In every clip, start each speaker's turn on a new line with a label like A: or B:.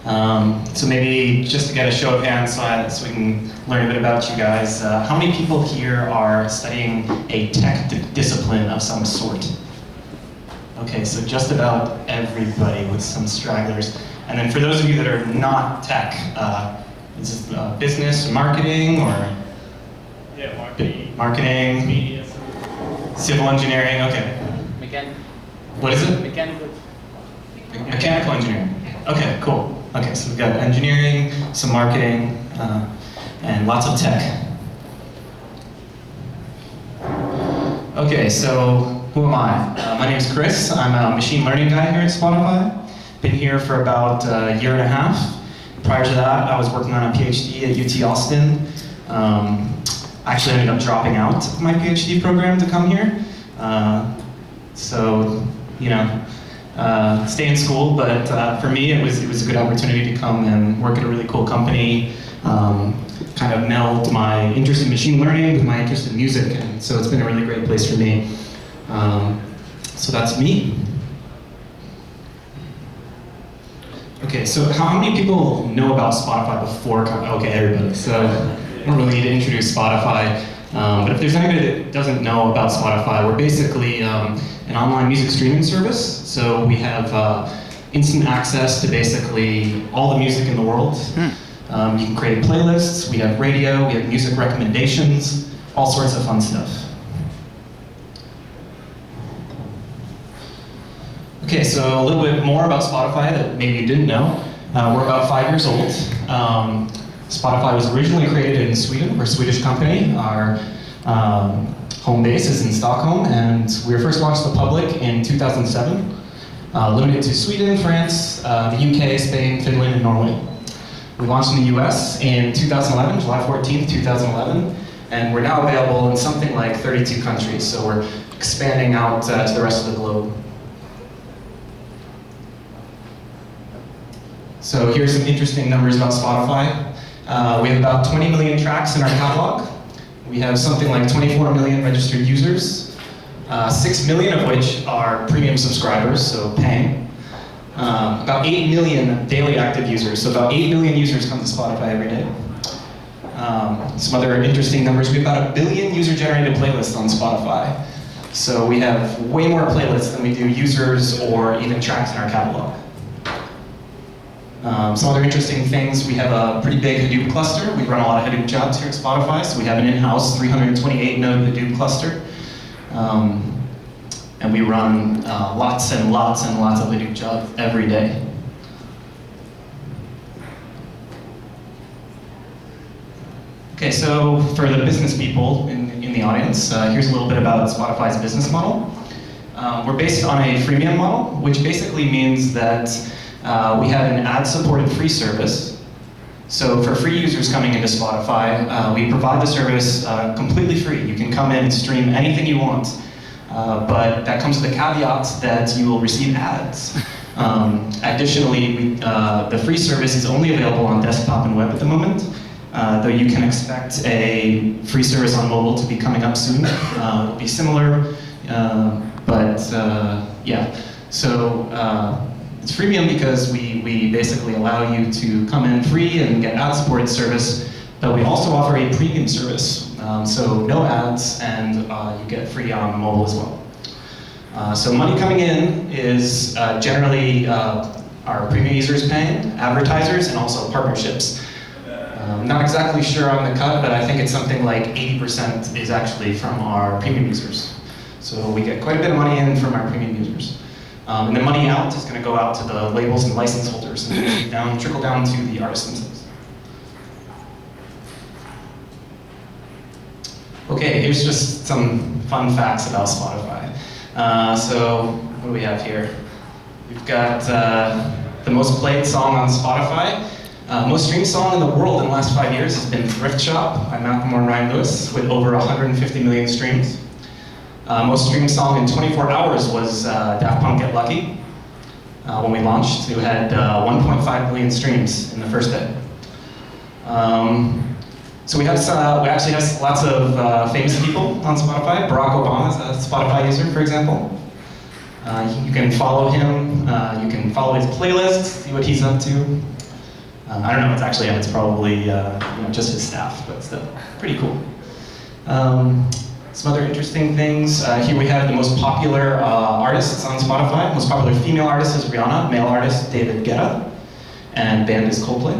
A: So maybe just to get a show of hands so we can learn a bit about you guys, how many people here are studying a tech discipline of some sort? Okay, so just about everybody with some stragglers. And then for those of you that are not tech, is this business, marketing, or?
B: Yeah,
A: Marketing,
B: media,
A: civil engineering, okay.
B: mechanical.
A: What is it?
B: Mechanical.
A: Mechanical engineering. Okay, cool. Okay, so we've got engineering, some marketing, and lots of tech. Okay, so who am I? My name is Chris. I'm a machine learning guy here at Spotify. Been here for about a year and a half. Prior to that, I was working on a PhD at UT Austin. I actually ended up dropping out of my PhD program to come here. So, you know, stay in school, but for me it was a good opportunity to come and work at a really cool company, kind of meld my interest in machine learning with my interest in music, and so it's been a really great place for me. So that's me. Okay, so how many people know about Spotify before? Okay, everybody. So I don't really need to introduce Spotify, but if there's anybody that doesn't know about Spotify, we're basically an online music streaming service. So we have instant access to basically all the music in the world. You can create playlists, we have radio, we have music recommendations, all sorts of fun stuff. Okay, so a little bit more about Spotify that maybe you didn't know. We're about 5 years old. Spotify was originally created in Sweden. We're a Swedish company. Our home base is in Stockholm, and we were first launched to the public in 2007. Limited to Sweden, France, the UK, Spain, Finland, and Norway. We launched in the US in 2011, July 14th, 2011, and we're now available in something like 32 countries, so we're expanding out to the rest of the globe. So here's some interesting numbers about Spotify. We have about 20 million tracks in our catalog. We have something like 24 million registered users, 6 million of which are premium subscribers, so paying. About 8 million daily active users, so about 8 million users come to Spotify every day. Some other interesting numbers, we have about 1 billion user-generated playlists on Spotify. So we have way more playlists than we do users or even tracks in our catalog. Some other interesting things, we have a pretty big Hadoop cluster. We run a lot of Hadoop jobs here at Spotify, so we have an in-house 328 node Hadoop cluster. And we run lots and lots and lots of Hadoop jobs every day. Okay, so for the business people in the audience, here's a little bit about Spotify's business model. We're based on a freemium model, which basically means that we have an ad-supported free service. So for free users coming into Spotify, we provide the service completely free. You can come in and stream anything you want, but that comes with a caveat that you will receive ads. Additionally, the free service is only available on desktop and web at the moment, though you can expect a free service on mobile to be coming up soon. It'll be similar, but yeah. So it's freemium because we basically allow you to come in free and get ad-supported service, but we also offer a premium service. So no ads, and you get free on mobile as well. So money coming in is generally our premium users paying, advertisers, and also partnerships. I'm not exactly sure on the cut, but I think it's something like 80% is actually from our premium users. So we get quite a bit of money in from our premium users. And the money out is going to go out to the labels and license holders and trickle down to the artists themselves. Okay, here's just some fun facts about Spotify. So what do we have here? We've got the most played song on Spotify. Most streamed song in the world in the last 5 years has been Thrift Shop by Macklemore and Ryan Lewis with over 150 million streams. Most streamed song in 24 hours was Daft Punk Get Lucky. When we launched, it had 1.5 million streams in the first day. So we actually have lots of famous people on Spotify. Barack Obama is a Spotify user, for example. You can follow him, you can follow his playlists, see what he's up to. I don't know, it's probably just his staff, but still, pretty cool. Some other interesting things. Here we have the most popular artists on Spotify. Most popular female artist is Rihanna, male artist David Guetta, and band is Coldplay.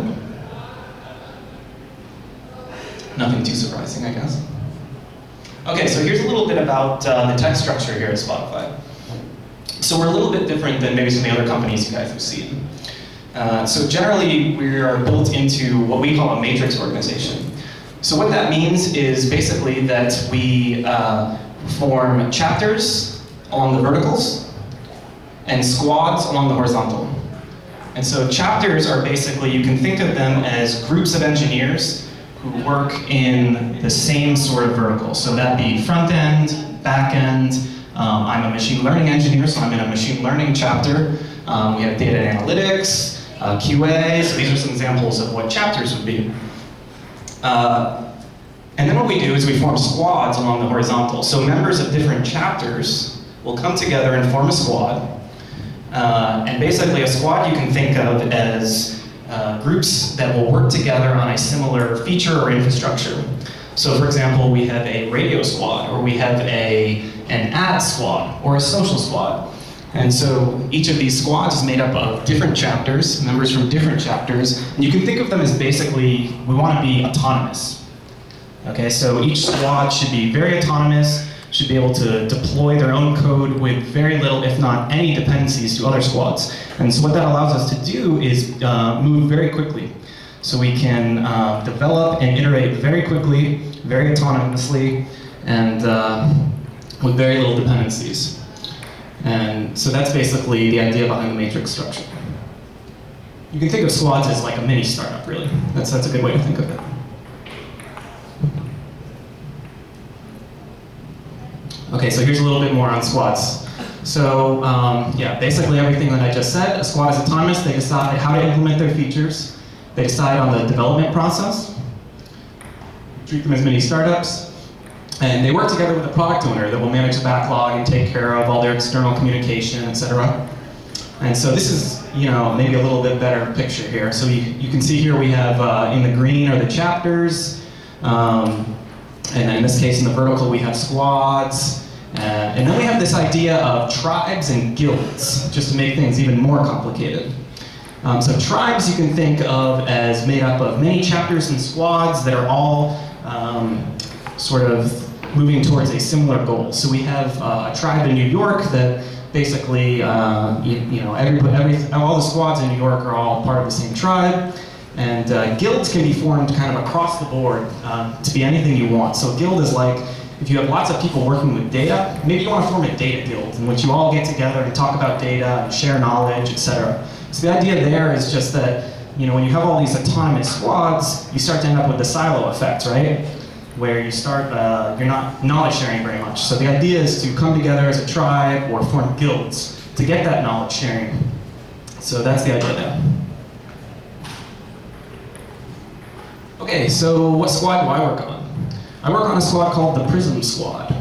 A: Nothing too surprising, I guess. Okay, so here's a little bit about the tech structure here at Spotify. So we're a little bit different than maybe some of the other companies you guys have seen. So generally, we are built into what we call a matrix organization. So what that means is basically that we form chapters along the verticals and squads along the horizontal. And so chapters are basically, you can think of them as groups of engineers who work in the same sort of vertical. So that'd be front end, back end. I'm a machine learning engineer, so I'm in a machine learning chapter. We have data analytics, QA, so these are some examples of what chapters would be. And then what we do is we form squads along the horizontal. So members of different chapters will come together and form a squad. And basically a squad you can think of as groups that will work together on a similar feature or infrastructure. So for example, we have a radio squad, or we have an ad squad, or a social squad. And so each of these squads is made up of different chapters, members from different chapters, and you can think of them as basically, we want to be autonomous. Okay, so each squad should be very autonomous, should be able to deploy their own code with very little, if not any, dependencies to other squads. And so what that allows us to do is move very quickly. So we can develop and iterate very quickly, very autonomously, and with very little dependencies. And so that's basically the idea behind the matrix structure. You can think of squads as like a mini startup, really. That's a good way to think of it. Okay, so here's a little bit more on squads. So yeah, basically everything that I just said. A squad is autonomous. They decide how to implement their features. They decide on the development process. Treat them as mini startups. And they work together with a product owner that will manage the backlog and take care of all their external communication, etc. And so this is, maybe a little bit better picture here. So you can see here we have in the green are the chapters. And then in this case, in the vertical, we have squads. And then we have this idea of tribes and guilds, just to make things even more complicated. So tribes you can think of as made up of many chapters and squads that are all sort of moving towards a similar goal. So we have a tribe in New York that basically, all the squads in New York are all part of the same tribe. And guilds can be formed kind of across the board to be anything you want. So a guild is like, if you have lots of people working with data, maybe you want to form a data guild in which you all get together and talk about data and share knowledge, etc. So the idea there is just that, when you have all these autonomous squads, you start to end up with the silo effect, right? Where you start, you're not knowledge sharing very much. So the idea is to come together as a tribe or form guilds to get that knowledge sharing. So that's the idea there. Okay, so what squad do I work on? I work on a squad called the Prism Squad.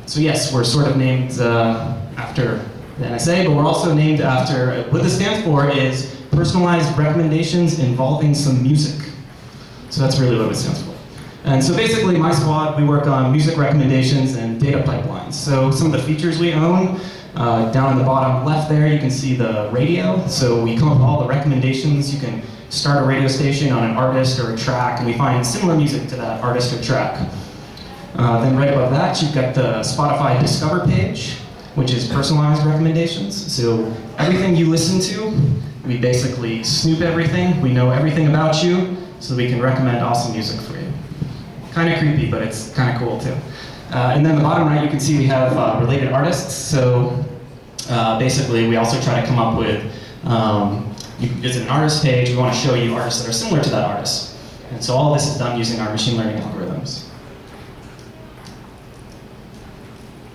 A: So yes, we're sort of named after the NSA, but we're also named after, what this stands for is Personalized Recommendations Involving Some Music. So that's really what it stands for. And so basically my squad, we work on music recommendations and data pipelines. So some of the features we own, down in the bottom left there, you can see the radio. So we come up with all the recommendations. You can start a radio station on an artist or a track, and we find similar music to that artist or track. Then right above that, you've got the Spotify Discover page, which is personalized recommendations. So everything you listen to, we basically snoop everything. We know everything about you, so we can recommend awesome music for you. Kind of creepy, but it's kind of cool too. And then the bottom right, you can see we have related artists. So basically, we also try to come up with, you can visit an artist page, we want to show you artists that are similar to that artist. And so all of this is done using our machine learning algorithms.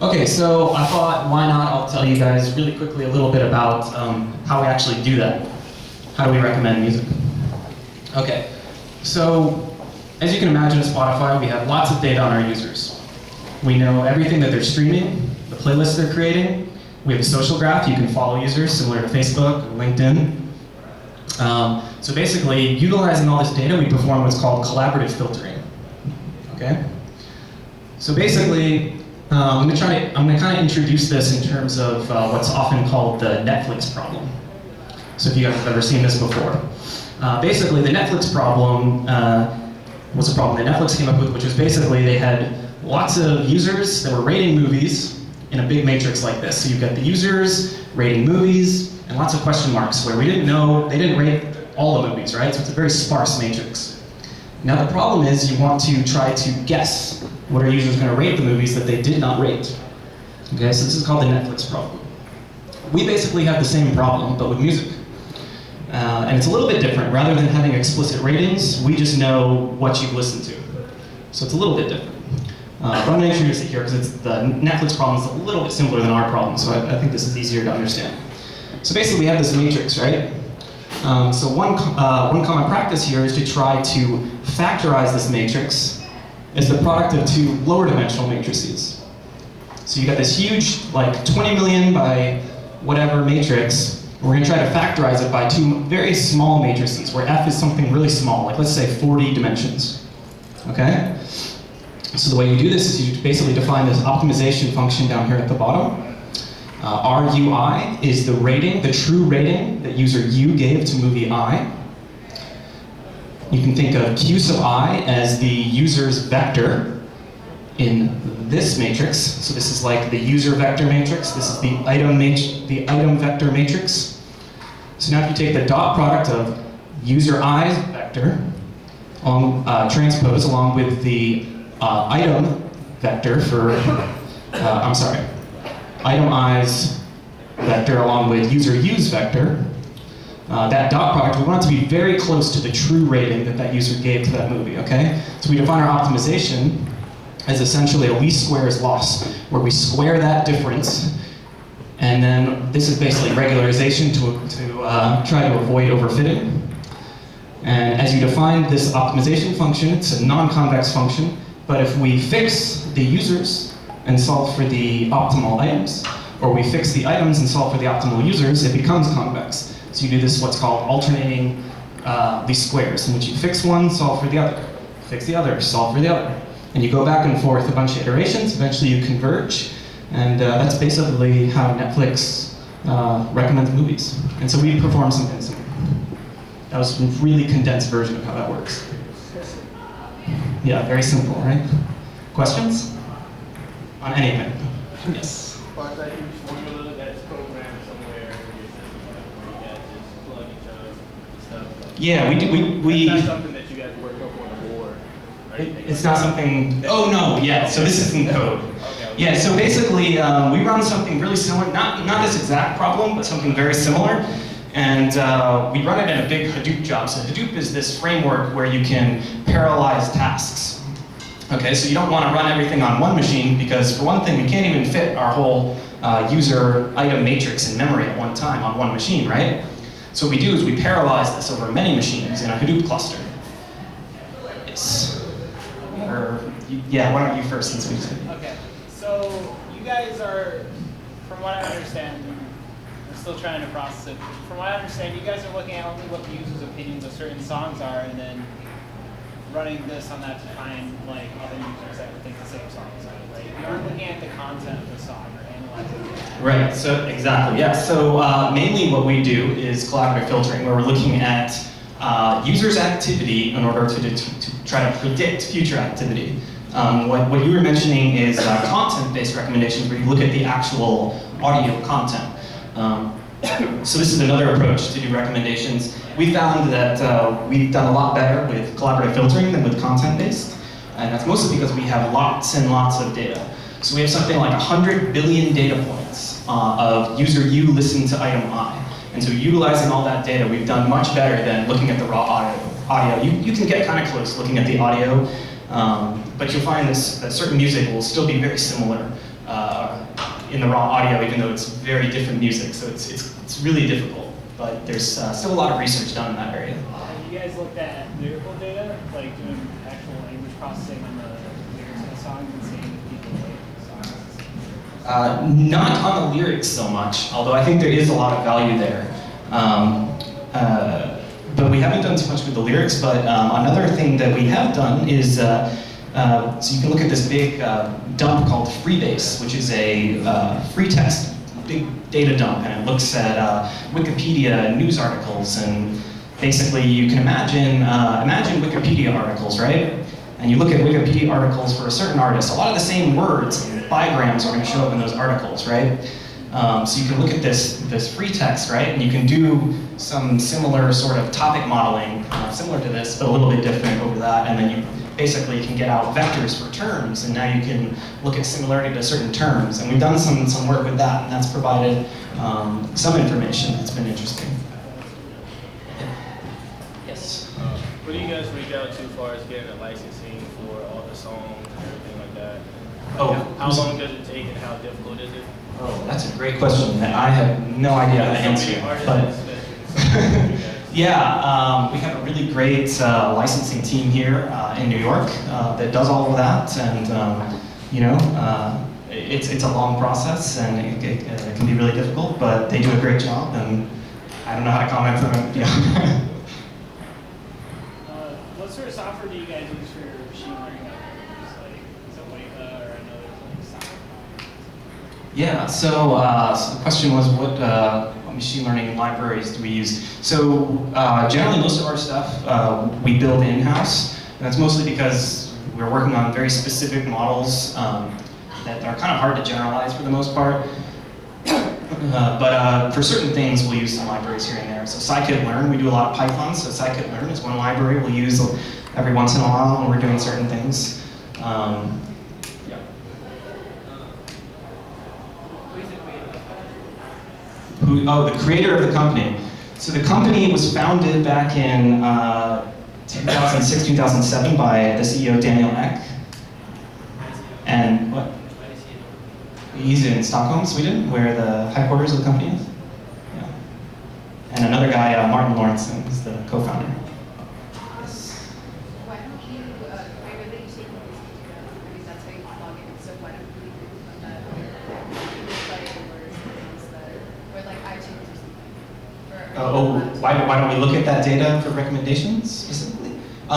A: Okay, so I thought, why not, I'll tell you guys really quickly a little bit about how we actually do that. How do we recommend music? Okay, so as you can imagine at Spotify, we have lots of data on our users. We know everything that they're streaming, the playlists they're creating. We have a social graph, you can follow users similar to Facebook or LinkedIn. So basically, utilizing all this data, we perform what's called collaborative filtering. Okay? So basically, I'm going to kind of introduce this in terms of what's often called the Netflix problem. So if you guys have ever seen this before. Basically, the Netflix problem was a problem that Netflix came up with, which was basically they had lots of users that were rating movies in a big matrix like this. So you've got the users rating movies and lots of question marks where we didn't know, they didn't rate all the movies, right? So it's a very sparse matrix. Now the problem is you want to try to guess what are users going to rate the movies that they did not rate. Okay, so this is called the Netflix problem. We basically have the same problem, but with music. And it's a little bit different. Rather than having explicit ratings, we just know what you've listened to. So it's a little bit different. But I'm going to introduce it here because the Netflix problem is a little bit simpler than our problem, so I think this is easier to understand. So basically we have this matrix, right? So one common practice here is to try to factorize this matrix as the product of two lower dimensional matrices. So you got this huge, like 20 million by whatever matrix. We're going to try to factorize it by two very small matrices, where f is something really small, like let's say 40 dimensions. Okay? So the way you do this is you basically define this optimization function down here at the bottom. RUI is the rating, the true rating that user U gave to movie I. You can think of Q sub I as the user's vector in this matrix. So this is like the user vector matrix. This is the item vector matrix. So now if you take the dot product of user I's vector transpose along with the item vector for, item I's vector along with user U's vector, that dot product, we want it to be very close to the true rating that that user gave to that movie, okay? So we define our optimization as essentially a least squares loss, where we square that difference, and then this is basically regularization to try to avoid overfitting. And as you define this optimization function, it's a non-convex function, but if we fix the users and solve for the optimal items, or we fix the items and solve for the optimal users, it becomes convex. So you do this what's called alternating least squares, in which you fix one, solve for the other, fix the other, solve for the other. And you go back and forth a bunch of iterations, eventually you converge, and that's basically how Netflix recommends movies. And so we perform something similar. That was a really condensed version of how that works. Yeah, very simple, right? Questions? On anything? Yes?
B: But that huge formula that's programmed somewhere where you guys just plug each other stuff.
A: Yeah, we
B: That's not something that you guys work up on the board.
A: It's not something, oh no, yeah, so this isn't code.
B: Okay.
A: Yeah, so basically we run something really similar, not this exact problem, but something very similar. And we run it in a big Hadoop job. So Hadoop is this framework where you can parallelize tasks. Okay, so you don't want to run everything on one machine because for one thing, we can't even fit our whole user item matrix in memory at one time on one machine, right? So what we do is we parallelize this over many machines in a Hadoop cluster. Yes. Yeah, why don't you first since we said.
B: Okay, so you guys are, from what I understand, I'm still trying to process it. From what I understand, you guys are looking at only what the user's opinions of certain songs are, and then running this on that to find like other users that would think the same song is right? You aren't looking at the content of the song or analyzing it.
A: Right, so exactly, yeah. So mainly what we do is collaborative filtering, where we're looking at users' activity in order to try to predict future activity. What you were mentioning is content-based recommendations, where you look at the actual audio content. So this is another approach to do recommendations. We found that we've done a lot better with collaborative filtering than with content-based, and that's mostly because we have lots and lots of data. So we have something like 100 billion data points of user U listening to item I. And so utilizing all that data, we've done much better than looking at the raw audio. You can get kind of close looking at the audio, but you'll find that certain music will still be very similar in the raw audio, even though it's very different music. So it's really difficult, but there's still a lot of research done in that area.
B: Have you guys looked at lyrical data, like doing actual language processing on the lyrics of the songs and seeing if people like songs?
A: Not on the lyrics so much, although I think there is a lot of value there. we haven't done too much with the lyrics, but another thing that we have done is, so you can look at this big dump called Freebase, which is a free text, big data dump, and it looks at Wikipedia news articles, and basically you can imagine Wikipedia articles, right? And you look at Wikipedia articles for a certain artist, a lot of the same words and bigrams are going to show up in those articles, right? So you can look at this free text, right? And you can do some similar sort of topic modeling, similar to this, but a little bit different over that, and then you basically can get out vectors for terms, and now you can look at similarity to certain terms. And we've done some work with that, and that's provided some information that's been interesting. Yes?
C: What do you guys reach out to as far as getting a licensing for all the songs and everything like that?
A: Oh,
C: How long does it take and how difficult is it?
A: Oh, that's a great question that I have no idea how to answer. But yeah, we have a really great licensing team here in New York that does all of that, and you know, it's a long process, and it can be really difficult, but they do a great job, and I don't know how to comment for them beyond that.
B: What sort of software do you guys use for machine learning algorithms? Like, is it Weka or another software?
A: Yeah, so the question was what machine learning libraries do we use? So generally most of our stuff we build in-house, and that's mostly because we're working on very specific models that are kind of hard to generalize for the most part. But for certain things we'll use some libraries here and there. So scikit-learn, we do a lot of Python, so scikit-learn is one library we'll use every once in a while when we're doing certain things. Oh, the creator of the company. So the company was founded back in 2006, 2007 by the CEO Daniel Ek. And what? He's in Stockholm, Sweden, where the headquarters of the company is. Yeah. And another guy, Martin Lawrenson, is the co-founder. Yes.
D: Why don't you, I know that you take this because that's how you log in, so why don't you do that Google Play or like iTunes or something?
A: Why don't we look at that data for recommendations specifically?
D: So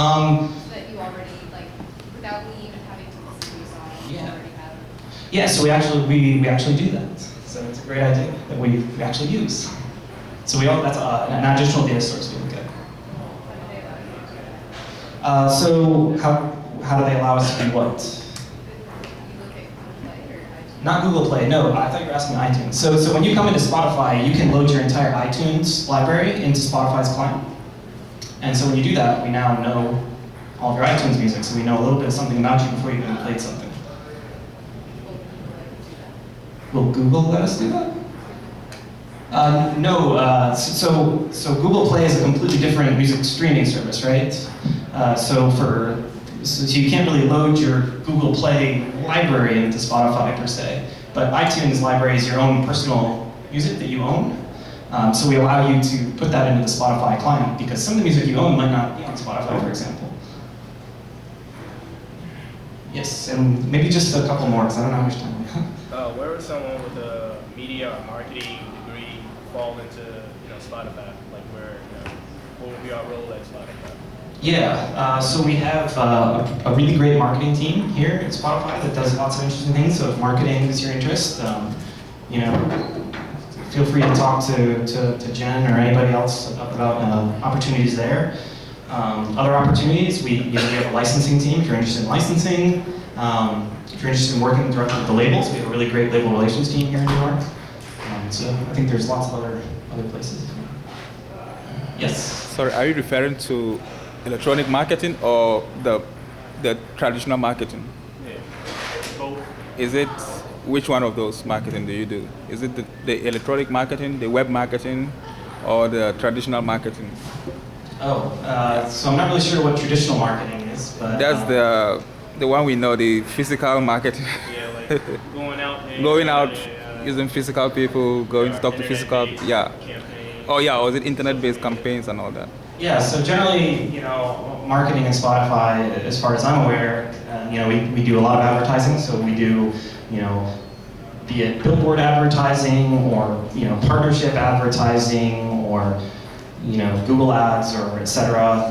D: that you already, like, without me even having to listen to a song, you
A: Yeah.
D: already have.
A: Yeah, so we actually do that. So it's a great idea that we actually use. So that's an additional data source we look at. So how do they allow us to do what?
D: You look at Google Play or iTunes?
A: Not Google Play, no, I thought you were asking iTunes. So when you come into Spotify, you can load your entire iTunes library into Spotify's client. And so when you do that, we now know all of your iTunes music, so we know a little bit of something about you before you even played something. Will Google let us do that? No, so Google Play is a completely different music streaming service, right? So you can't really load your Google Play library into Spotify per se, but iTunes library is your own personal music that you own. So we allow you to put that into the Spotify client because some of the music you own might not be on Spotify, for example. Yes, and maybe just a couple more because I don't know how much time we have.
C: Where would someone with a media or marketing degree fall into, Spotify? Like what would be our role at Spotify?
A: Yeah, so we have a really great marketing team here at Spotify that does lots of interesting things. So if marketing is your interest, feel free to talk to Jen or anybody else about opportunities there. Other opportunities, we have a licensing team if you're interested in licensing. If you're interested in working directly with the labels, we have a really great label relations team here in New York. So I think there's lots of other places. Yes?
E: Sorry, are you referring to electronic marketing or the traditional marketing?
C: Yeah. Both.
E: Is it, which one of those marketing do you do? Is it the electronic marketing, the web marketing, or the traditional marketing?
A: So I'm not really sure what traditional marketing is, but...
E: That's the one we know, the physical marketing.
C: Yeah, like going out and
E: Going out, using physical people, going to talk to physical, yeah.
C: Campaign.
E: Oh yeah, or is it internet-based campaigns and all that?
A: Yeah, so generally, marketing in Spotify, as far as I'm aware, we do a lot of advertising. So we do, be it billboard advertising or, partnership advertising or Google Ads or etc.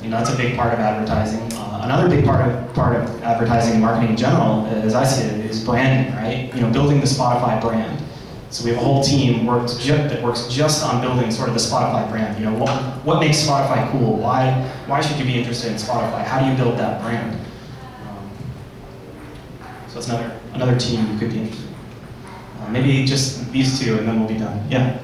A: That's a big part of advertising. Another big part of advertising and marketing in general, as I see it, is branding, right? Building the Spotify brand. So we have a whole team that works just on building sort of the Spotify brand. What makes Spotify cool? Why should you be interested in Spotify? How do you build that brand? So it's another team who could be interested. Maybe just these two, and then we'll be done. Yeah.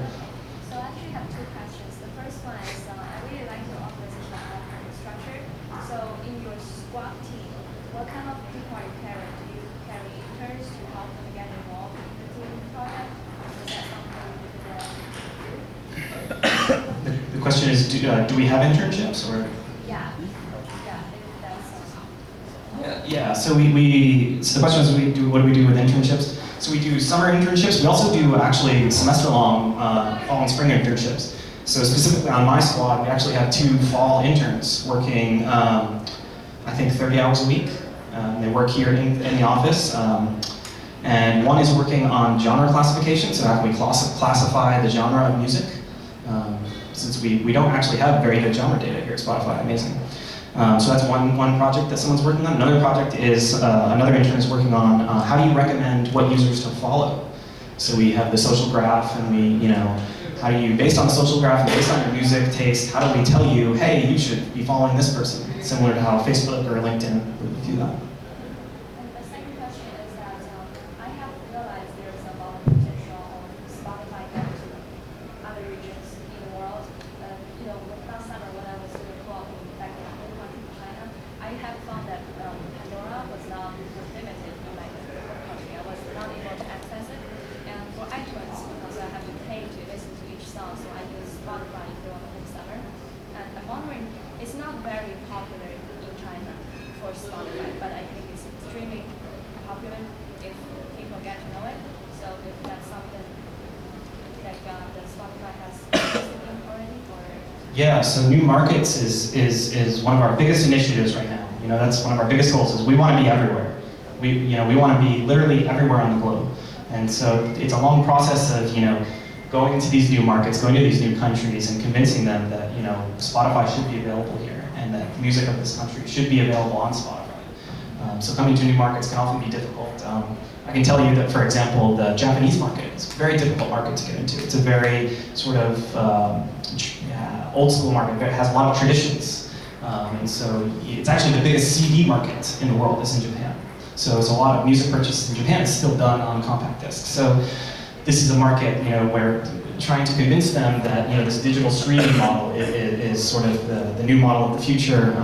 F: So I actually have two questions. The first one is I really like your organizational structure. So in your squad team, what kind of people are you carrying? Do you carry interns to help them get involved in the team project? Is that something you
A: The question is, do we have internships or?
F: Yeah, if that's
A: Yeah. So so the question is, what do we do with internships? So we do summer internships. We also do actually semester-long fall and spring internships. So specifically on my squad, we actually have 2 fall interns working, I think 30 hours a week. They work here in the office. And one is working on genre classification, so how can we classify the genre of music? Since we don't actually have very good genre data here at Spotify, amazing. So that's one project that someone's working on. Another project is another intern is working on how do you recommend what users to follow. So we have the social graph, and how do you, based on the social graph and based on your music taste, how do we tell you, hey, you should be following this person? Similar to how Facebook or LinkedIn would do that.
F: And the second question is that I have realized there's a lot of potential of Spotify going to other regions in the world. Last summer when I was doing co-oping back in my home country, China, I have found that Pandora was limited in my home country. I was not able to access it. And for iTunes, because I have to pay to listen to each song, so I use Spotify during the whole summer. And I'm wondering, it's not very popular in China for Spotify, but I think it's extremely popular if people get to know it. So if that's something that Spotify has invested in already, or
A: Yeah, so new markets is one of our biggest initiatives right now. That's one of our biggest goals is we want to be everywhere. We want to be literally everywhere on the globe. And so it's a long process of, going into these new markets, going to these new countries and convincing them that, Spotify should be available here and that music of this country should be available on Spotify. So coming to new markets can often be difficult. I can tell you that, for example, the Japanese market is a very difficult market to get into. It's a very sort of old school market. It has a lot of traditions. And so it's actually the biggest CD market in the world is in Japan. So there's a lot of music purchases in Japan is still done on compact discs. So this is a market, where trying to convince them that, this digital streaming model is sort of the new model of the future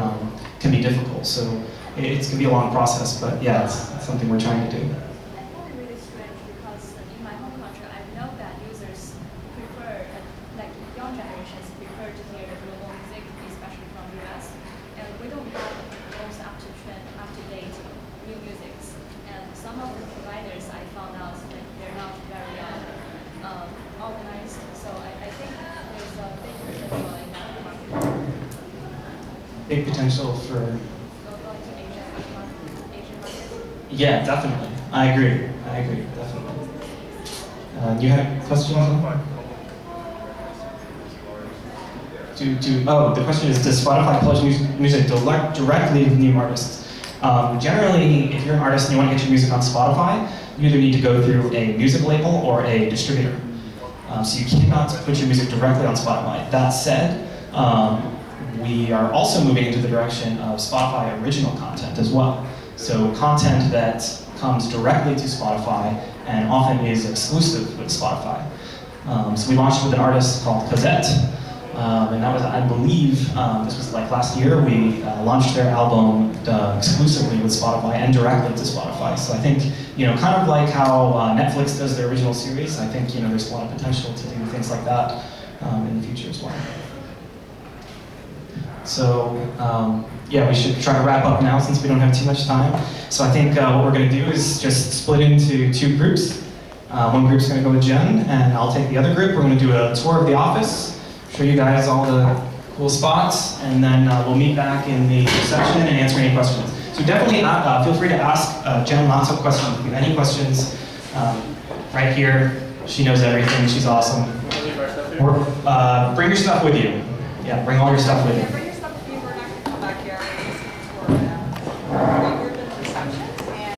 A: can be difficult. So it's going to be a long process, but yeah, it's something we're trying to do.
F: I find it really strange because in my home country, I know that users prefer, like young generations prefer to hear global music, especially from US, and we don't have most up-to-date new musics. And some of the providers I found out that they're not very organized, so I think there's a big potential in that market.
A: Big potential for...
F: Going to Asian market.
A: Yeah, definitely. I agree, definitely. You had a question? The question is, does Spotify publish music directly with new artists? Generally, if you're an artist and you want to get your music on Spotify, you either need to go through a music label or a distributor. So you cannot put your music directly on Spotify. That said, we are also moving into the direction of Spotify original content as well. So content that comes directly to Spotify and often is exclusive with Spotify. So we launched with an artist called Cosette, and that was, I believe, this was like last year, we launched their album exclusively with Spotify and directly to Spotify. So I think, kind of like how Netflix does their original series, I think, there's a lot of potential to do things like that in the future as well. So, yeah, we should try to wrap up now since we don't have too much time. So I think what we're going to do is just split into 2 groups. One group's going to go with Jen, and I'll take the other group. We're going to do a tour of the office, show you guys all the cool spots, and then we'll meet back in the reception and answer any questions. So definitely feel free to ask Jen lots of questions. If you have any questions, right here, she knows everything. She's awesome.
C: there?
A: Bring your stuff with you. Yeah, bring all your stuff with you.